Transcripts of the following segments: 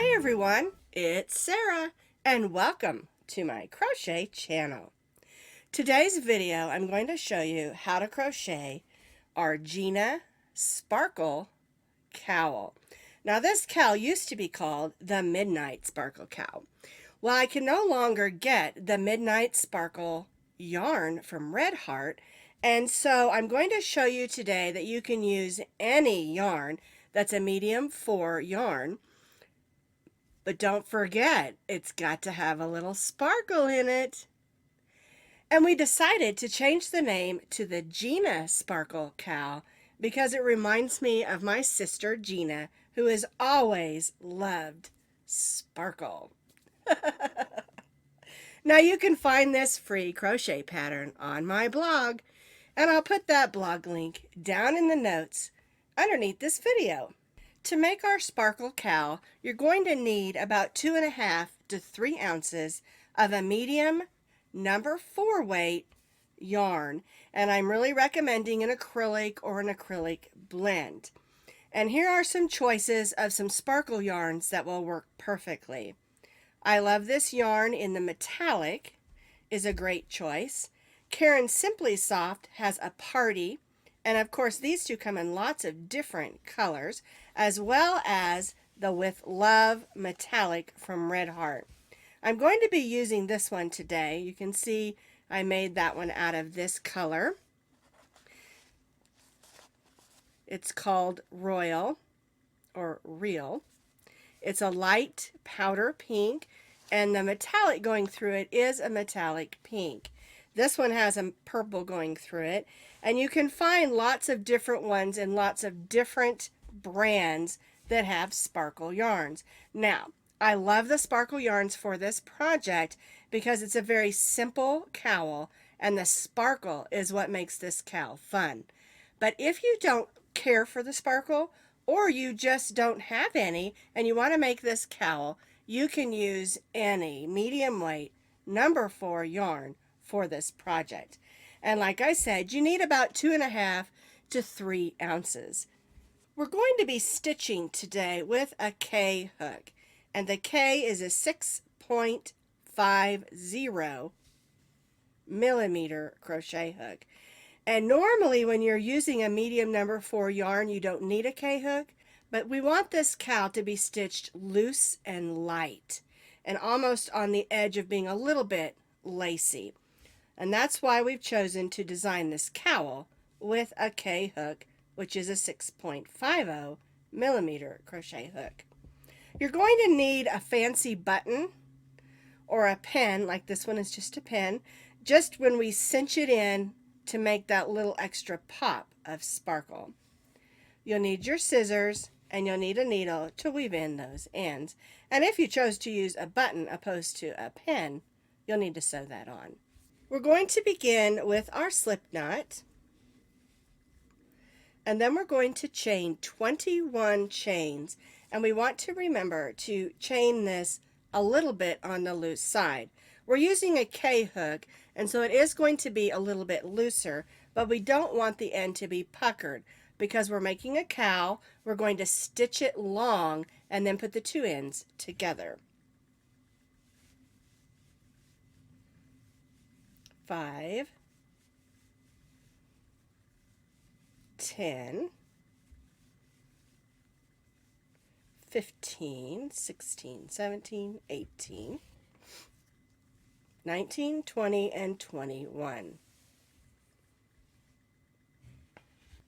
Hi everyone, it's Sarah and welcome to my crochet channel. Today's video I'm going to show you how to crochet our Gina Sparkle Cowl. Now this cowl used to be called the Midnight Sparkle Cowl. Well, I can no longer get the Midnight Sparkle yarn from Red Heart, and so I'm going to show you today that you can use any yarn that's a medium 4 yarn. But don't forget, it's got to have a little sparkle in it. And we decided to change the name to the Gina Sparkle Cowl because it reminds me of my sister Gina, who has always loved sparkle. Now you can find this free crochet pattern on my blog, and I'll put that blog link down in the notes underneath this video. To make our sparkle cowl, you're going to need about 2.5 to 3 ounces of a medium number 4 weight yarn, and I'm really recommending an acrylic or an acrylic blend. And here are some choices of some sparkle yarns that will work perfectly. I love this yarn in the metallic, is a great choice. Caron Simply Soft has a party, and of course these two come in lots of different colors, as well as the With Love metallic from Red Heart. I'm going to be using this one today. You can see I made that one out of this color. It's called Royal or Real. It's a light powder pink, and the metallic going through it is a metallic pink. This one has a purple going through it, and you can find lots of different ones and lots of different brands that have sparkle yarns. Now, I love the sparkle yarns for this project because it's a very simple cowl, and the sparkle is what makes this cowl fun. But if you don't care for the sparkle, or you just don't have any and you want to make this cowl, you can use any medium weight number 4 yarn for this project. And like I said, you need about 2.5 to 3 ounces. We're going to be stitching today with a K hook, and the K is a 6.50 millimeter crochet hook. And normally when you're using a medium number 4 yarn, you don't need a K hook, but we want this cowl to be stitched loose and light and almost on the edge of being a little bit lacy. And that's why we've chosen to design this cowl with a K hook, which is a 6.50 millimeter crochet hook. You're going to need a fancy button or a pin, like this one is just a pin, just when we cinch it in to make that little extra pop of sparkle. You'll need your scissors and you'll need a needle to weave in those ends. And if you chose to use a button opposed to a pin, you'll need to sew that on. We're going to begin with our slip knot, and then we're going to chain 21 chains, and we want to remember to chain this a little bit on the loose side. We're using a K hook, and so it is going to be a little bit looser, but we don't want the end to be puckered because we're making a cowl. We're going to stitch it long and then put the two ends together. 5, 10, 15, 16, 17, 18, 19, 20, and 21.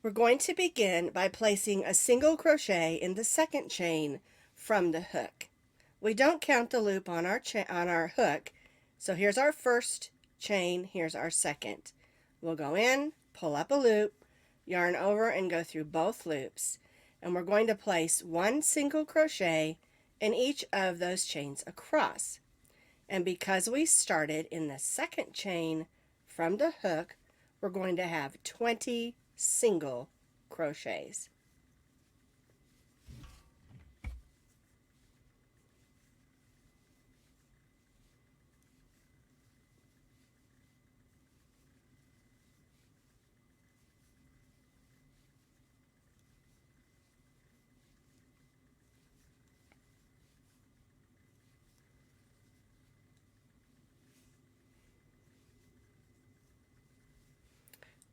We're going to begin by placing a single crochet in the second chain from the hook. We don't count the loop on our hook, so here's our first chain, here's our second. We'll go in, pull up a loop, yarn over and go through both loops, and we're going to place one single crochet in each of those chains across. And because we started in the second chain from the hook, we're going to have 20 single crochets.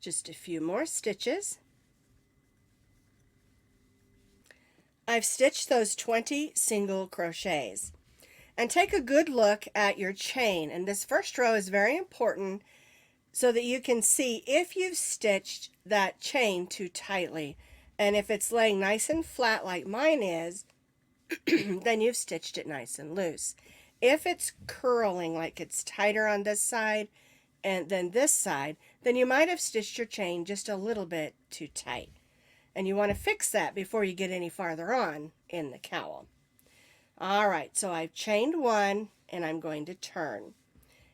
Just a few more stitches. I've stitched those 20 single crochets. And take a good look at your chain, and this first row is very important so that you can see if you've stitched that chain too tightly. And if it's laying nice and flat like mine is, then you've stitched it nice and loose. If it's curling like it's tighter on this side and then this side, then you might have stitched your chain just a little bit too tight. And you want to fix that before you get any farther on in the cowl. All right, so I've chained one and I'm going to turn.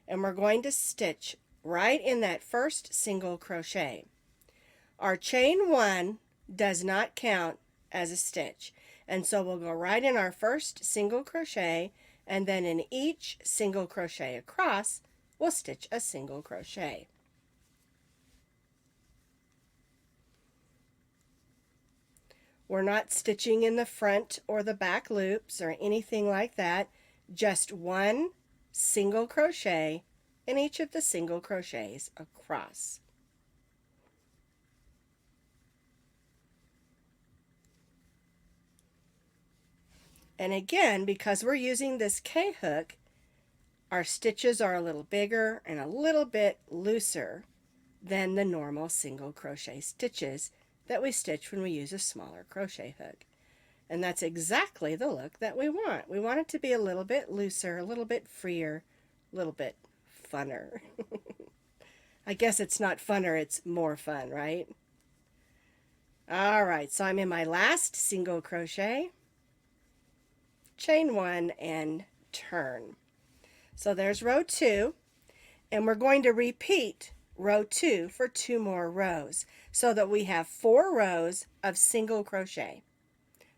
And we're going to stitch right in that first single crochet. Our chain one does not count as a stitch. And so we'll go right in our first single crochet, and then in each single crochet across, we'll stitch a single crochet. We're not stitching in the front or the back loops or anything like that, just one single crochet in each of the single crochets across. And again, because we're using this K-hook, our stitches are a little bigger and a little bit looser than the normal single crochet stitches that we stitch when we use a smaller crochet hook. And that's exactly the look that we want. We want it to be a little bit looser, a little bit freer, a little bit funner. I guess it's not funner, it's more fun, right? All right, so I'm in my last single crochet, chain one, and turn. So there's row 2, and we're going to repeat row 2 for 2 more rows so that we have 4 rows of single crochet.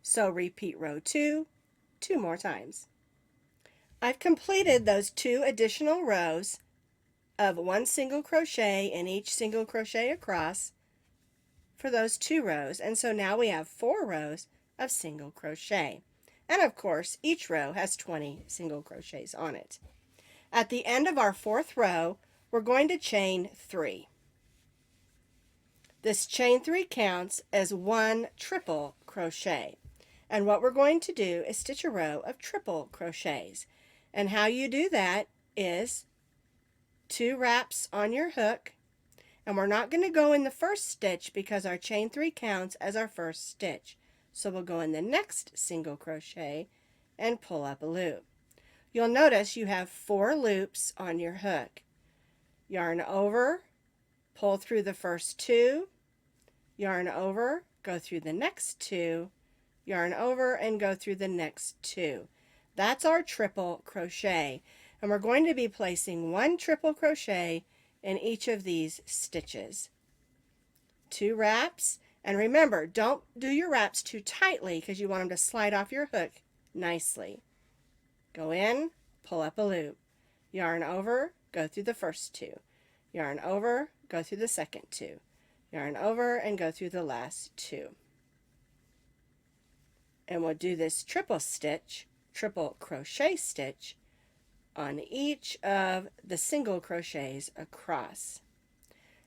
So repeat row 2 2 more times. I've completed those 2 additional rows of 1 single crochet in each single crochet across for those 2 rows, and so now we have 4 rows of single crochet. And of course, each row has 20 single crochets on it. At the end of our 4th row, we're going to chain 3. This chain 3 counts as 1 triple crochet. And what we're going to do is stitch a row of triple crochets. And how you do that is 2 wraps on your hook. And we're not going to go in the first stitch because our chain 3 counts as our first stitch. So we'll go in the next single crochet and pull up a loop. You'll notice you have 4 loops on your hook. Yarn over, pull through the first 2, yarn over, go through the next 2, yarn over, and go through the next 2. That's our triple crochet, and we're going to be placing 1 triple crochet in each of these stitches. 2 wraps, and remember, don't do your wraps too tightly because you want them to slide off your hook nicely. Go in, pull up a loop, yarn over, go through the first 2, yarn over, go through the second 2, yarn over, and go through the last 2. And we'll do this triple crochet stitch on each of the single crochets across.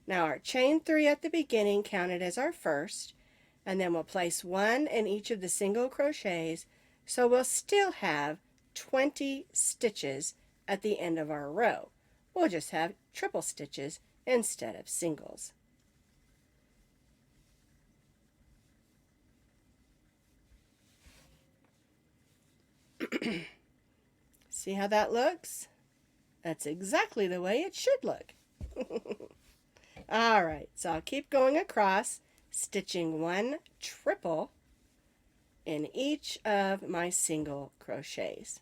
Now our chain 3 at the beginning counted as our first, and then we'll place 1 in each of the single crochets, so we'll still have 20 stitches at the end of our row. We'll just have triple stitches instead of singles. See how that looks? That's exactly the way it should look. All right, so I'll keep going across, stitching 1 triple in each of my single crochets.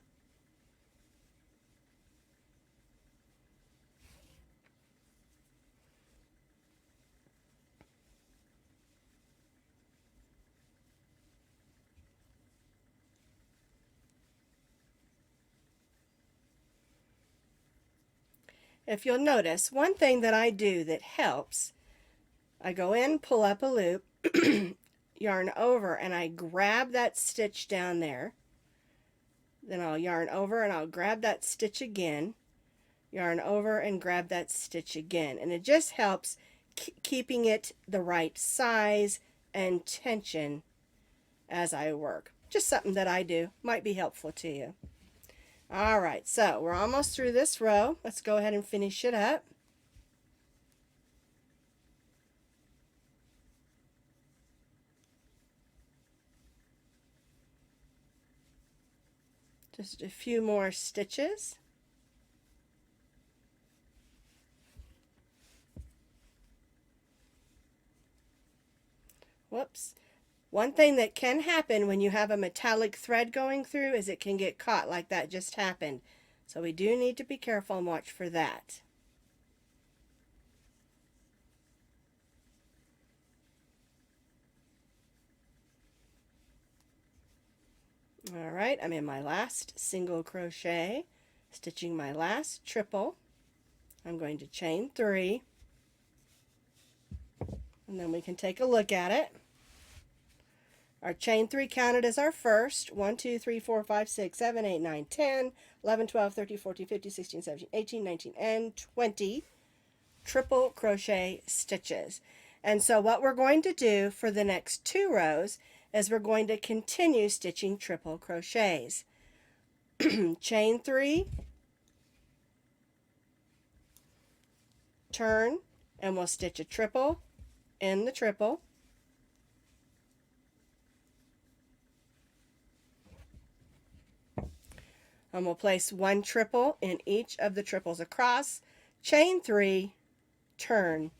If you'll notice, one thing that I do that helps, I go in, pull up a loop, yarn over, and I grab that stitch down there. Then I'll yarn over and I'll grab that stitch again, yarn over and grab that stitch again. And it just helps keeping it the right size and tension as I work. Just something that I do. Might be helpful to you. All right, so we're almost through this row. Let's go ahead and finish it up. Just a few more stitches. Whoops. One thing that can happen when you have a metallic thread going through is it can get caught like that just happened. So we do need to be careful and watch for that. All right, I'm in my last single crochet, stitching my last triple. I'm going to chain 3, and then we can take a look at it. Our chain 3 counted as our first. 1, 2, 3, 4, 5, 6, 7, 8, 9, 10, 11, 12, 13, 14, 15, 16, 17, 18, 19, and 20 triple crochet stitches. And so what we're going to do for the next 2 rows is we're going to continue stitching triple crochets. Chain 3, turn, and we'll stitch a triple in the triple. And we'll place 1 triple in each of the triples across, chain 3, turn,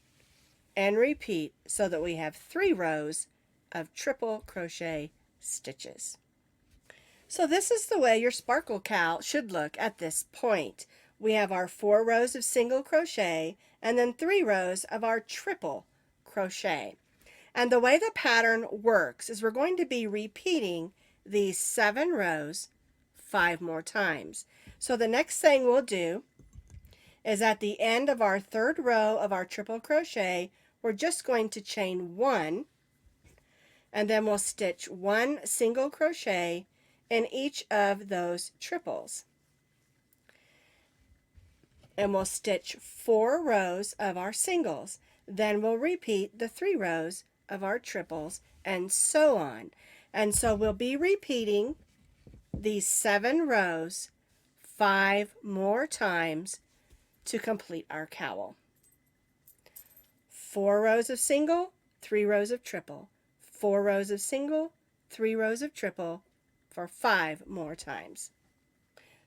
and repeat so that we have 3 rows of triple crochet stitches. So this is the way your sparkle cowl should look at this point. We have our 4 rows of single crochet and then 3 rows of our triple crochet. And the way the pattern works is we're going to be repeating these 7 rows 5 more times. So the next thing we'll do is at the end of our 3rd row of our triple crochet, we're just going to chain 1, and then we'll stitch 1 single crochet in each of those triples. And we'll stitch 4 rows of our singles. Then we'll repeat the 3 rows of our triples, and so on. And so we'll be repeating these 7 rows 5 more times to complete our cowl. 4 rows of single, 3 rows of triple. 4 rows of single, 3 rows of triple for 5 more times.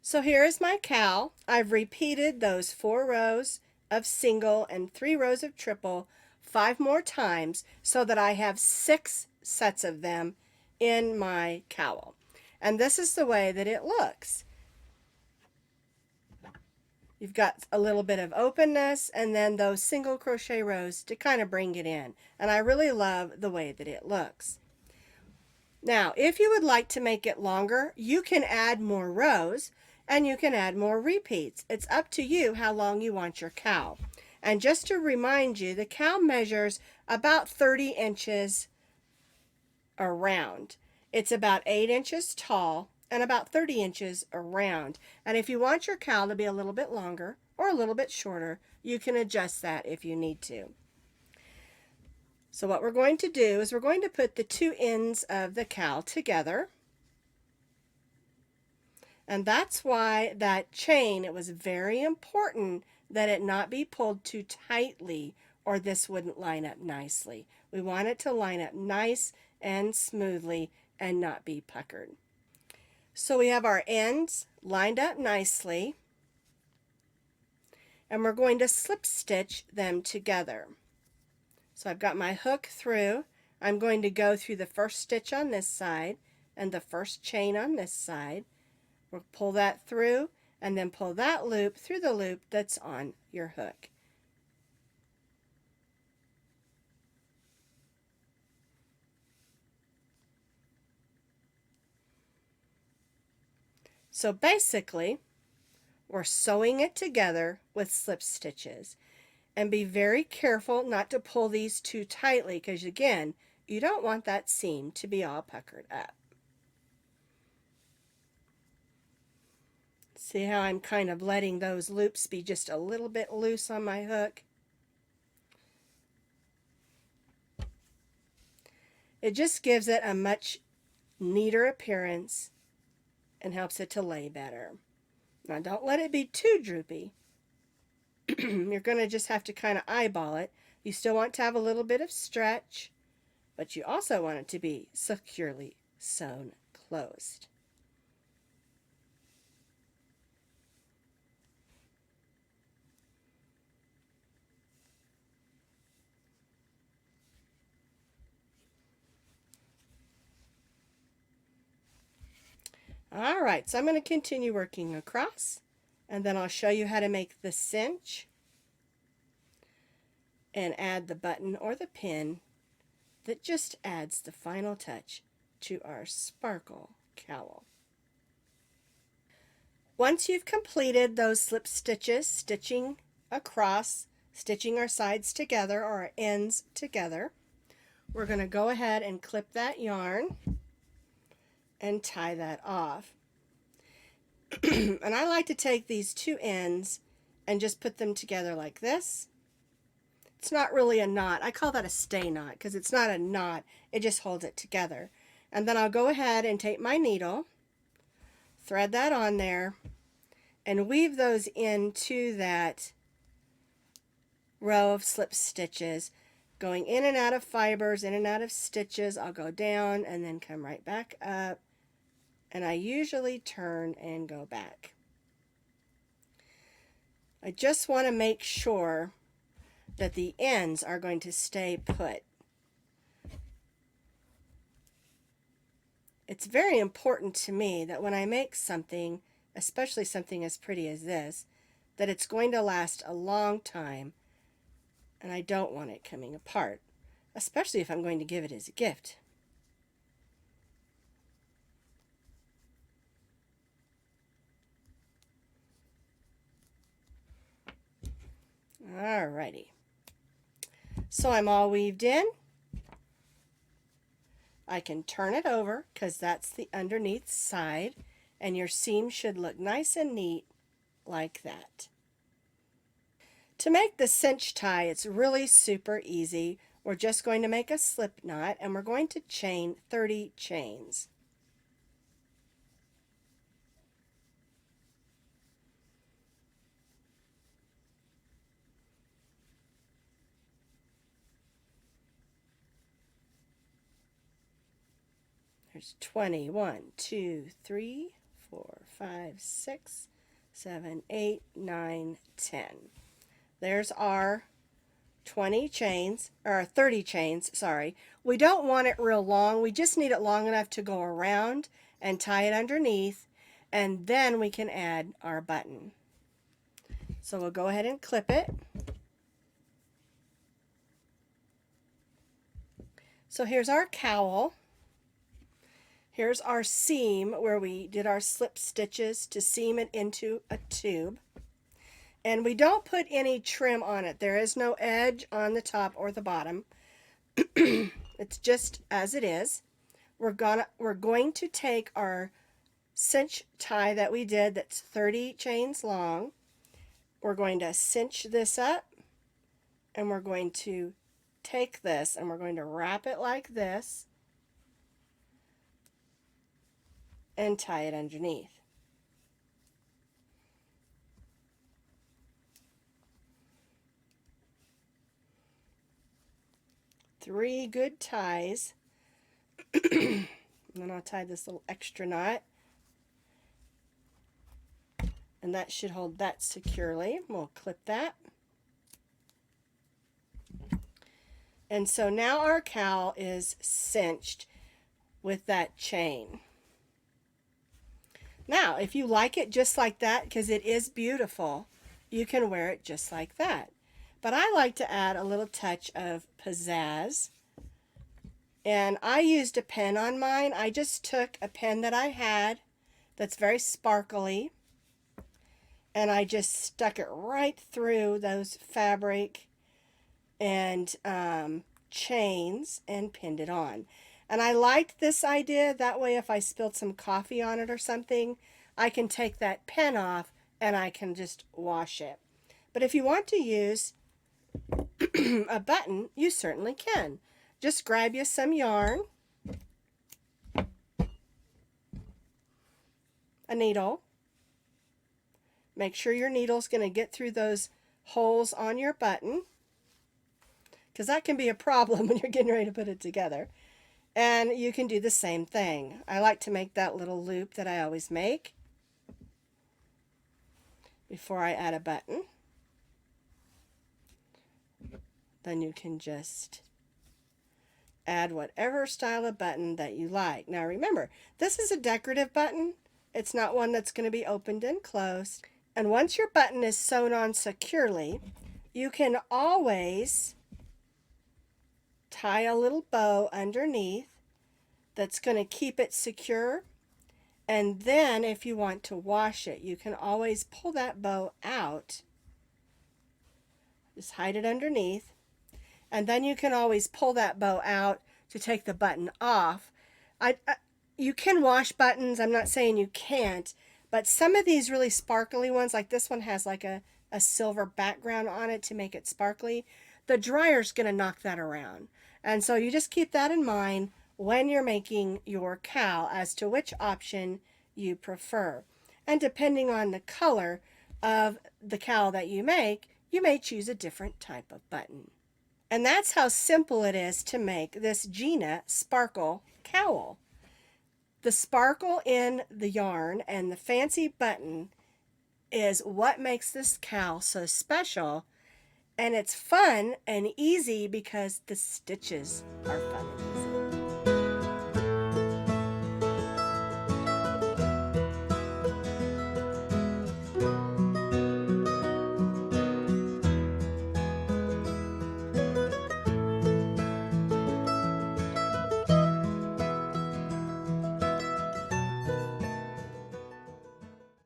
So here is my cowl. I've repeated those 4 rows of single and 3 rows of triple 5 more times so that I have 6 sets of them in my cowl. And this is the way that it looks. You've got a little bit of openness and then those single crochet rows to kind of bring it in. And I really love the way that it looks. Now, if you would like to make it longer, you can add more rows and you can add more repeats. It's up to you how long you want your cowl. And just to remind you, the cowl measures about 30 inches around. It's about 8 inches tall and about 30 inches around. And if you want your cowl to be a little bit longer or a little bit shorter, you can adjust that if you need to. So what we're going to do is we're going to put the 2 ends of the cowl together. And that's why that chain, it was very important that it not be pulled too tightly or this wouldn't line up nicely. We want it to line up nice and smoothly and not be puckered. So we have our ends lined up nicely and we're going to slip stitch them together. So I've got my hook through. I'm going to go through the first stitch on this side and the first chain on this side. We'll pull that through and then pull that loop through the loop that's on your hook. So basically, we're sewing it together with slip stitches. And be very careful not to pull these too tightly because, again, you don't want that seam to be all puckered up. See how I'm kind of letting those loops be just a little bit loose on my hook? It just gives it a much neater appearance and helps it to lay better. Now don't let it be too droopy. You're going to just have to kind of eyeball it. You still want to have a little bit of stretch, but you also want it to be securely sewn closed. All right, so I'm going to continue working across, and then I'll show you how to make the cinch and add the button or the pin that just adds the final touch to our sparkle cowl. Once you've completed those slip stitches, stitching across, stitching our sides together or our ends together, we're going to go ahead and clip that yarn and tie that off. And I like to take these two ends and just put them together like this. It's not really a knot. I call that a stay knot because it's not a knot. It just holds it together. And then I'll go ahead and take my needle, thread that on there, and weave those into that row of slip stitches, going in and out of fibers, in and out of stitches. I'll go down and then come right back up, and I usually turn and go back. I just want to make sure that the ends are going to stay put. It's very important to me that when I make something, especially something as pretty as this, that it's going to last a long time, and I don't want it coming apart, especially if I'm going to give it as a gift. Alrighty, so I'm all weaved in. I can turn it over because that's the underneath side, and your seam should look nice and neat like that. To make the cinch tie, it's really super easy. We're just going to make a slip knot, and we're going to chain 30 chains. There's 20, 1, 2, 3, 4, 5, 6, 7, 8, 9, 10. There's our 20 chains, or 30 chains, sorry. We don't want it real long. We just need it long enough to go around and tie it underneath, and then we can add our button. So we'll go ahead and clip it. So here's our cowl. Here's our seam where we did our slip stitches to seam it into a tube. And we don't put any trim on it. There is no edge on the top or the bottom. It's just as it is. We're going to take our cinch tie that we did that's 30 chains long. We're going to cinch this up, and we're going to take this and we're going to wrap it like this and tie it underneath. Three good ties. And then I'll tie this little extra knot, and that should hold that securely. We'll clip that. And so now our cowl is cinched with that chain. Now, if you like it just like that, because it is beautiful, you can wear it just like that. But I like to add a little touch of pizzazz. And I used a pen on mine. I just took a pen that I had that's very sparkly, and I just stuck it right through those fabric and chains and pinned it on. And I like this idea. That way, if I spilled some coffee on it or something, I can take that pen off and I can just wash it. But if you want to use a button, you certainly can. Just grab you some yarn a needle. Make sure your needle's going to get through those holes on your button, because that can be a problem when you're getting ready to put it together. And you can do the same thing. I like to make that little loop that I always make before I add a button. Then you can just add whatever style of button that you like. Now remember, this is a decorative button. It's not one that's going to be opened and closed. And once your button is sewn on securely, you can always tie a little bow underneath that's going to keep it secure. And then if you want to wash it, you can always pull that bow out. Just hide it underneath. And then you can always pull that bow out to take the button off. You can wash buttons. I'm not saying you can't. But some of these really sparkly ones, like this one has like a silver background on it to make it sparkly, the dryer's going to knock that around. And so you just keep that in mind when you're making your cowl as to which option you prefer. And depending on the color of the cowl that you may choose a different type of button. And that's how simple it is to make this Gina sparkle cowl. The sparkle in the yarn and the fancy button is what makes this cowl so special. And it's fun and easy because the stitches are fun.